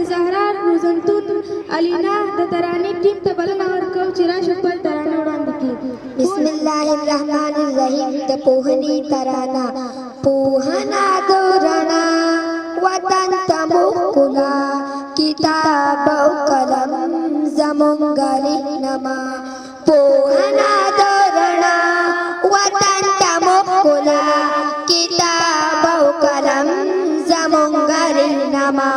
الزهراء روزنطون الینا د ترانې ټیم ته بلنه ورکوو چې راشي خپل ترانې وړاندې کړي. بسم الله الرحمن الرحیم. د پوهنې ترانه. پوهنه د رڼا وطن ته مو ښکلا، کتاب او قلم زموږ رهنما. پوهنه د رڼا وطن ته مو ښکلا، کتاب او قلم زموږ رهنما.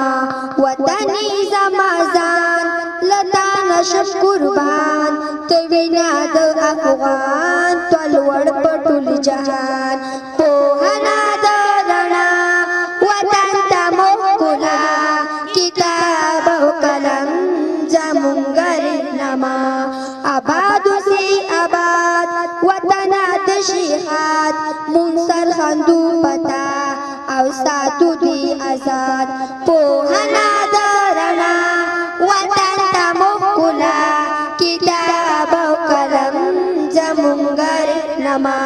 وطني زما ځان له تا نشم قربان، ته وینا د افغان ته لوړ په ټول جهان. پوهنه د رڼا وطن ته مو ښکلا، کتاب او قلم زموږ رهنما. آباد اوسئ آباد وطن د شهاد، مونږ سرښندو پتا او ساتو دې آزاد. پوهنه د رڼا وطن ته مو ښکلا، کتاب او قلم زموږ رهنما.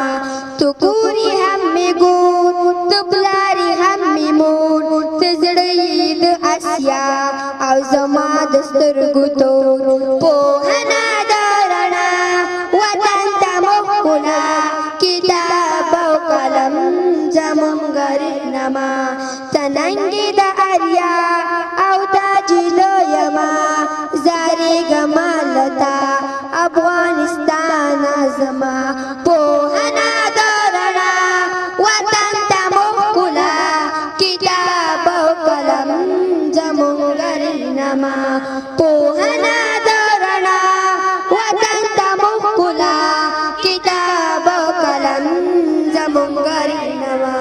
تو کور یې هم مې ګور، ته پلار یې هم مې مور، ته زړه یې د اسیا او زما د سترګو تور. پوهنه د رڼا وطن ته مو ښکلا، کتاب او قلم زموږ رهنما. ته ننګې د اریا او تاج لویما، زارېږمه له تا افغانستانه زما. پوهنه د رڼا وطن ته مو ښکلا، کتاب او قلم زموږ رهنما. پوهنه د رڼا وطن ته مو ښکلا، کتاب او قلم زموږ رهنما.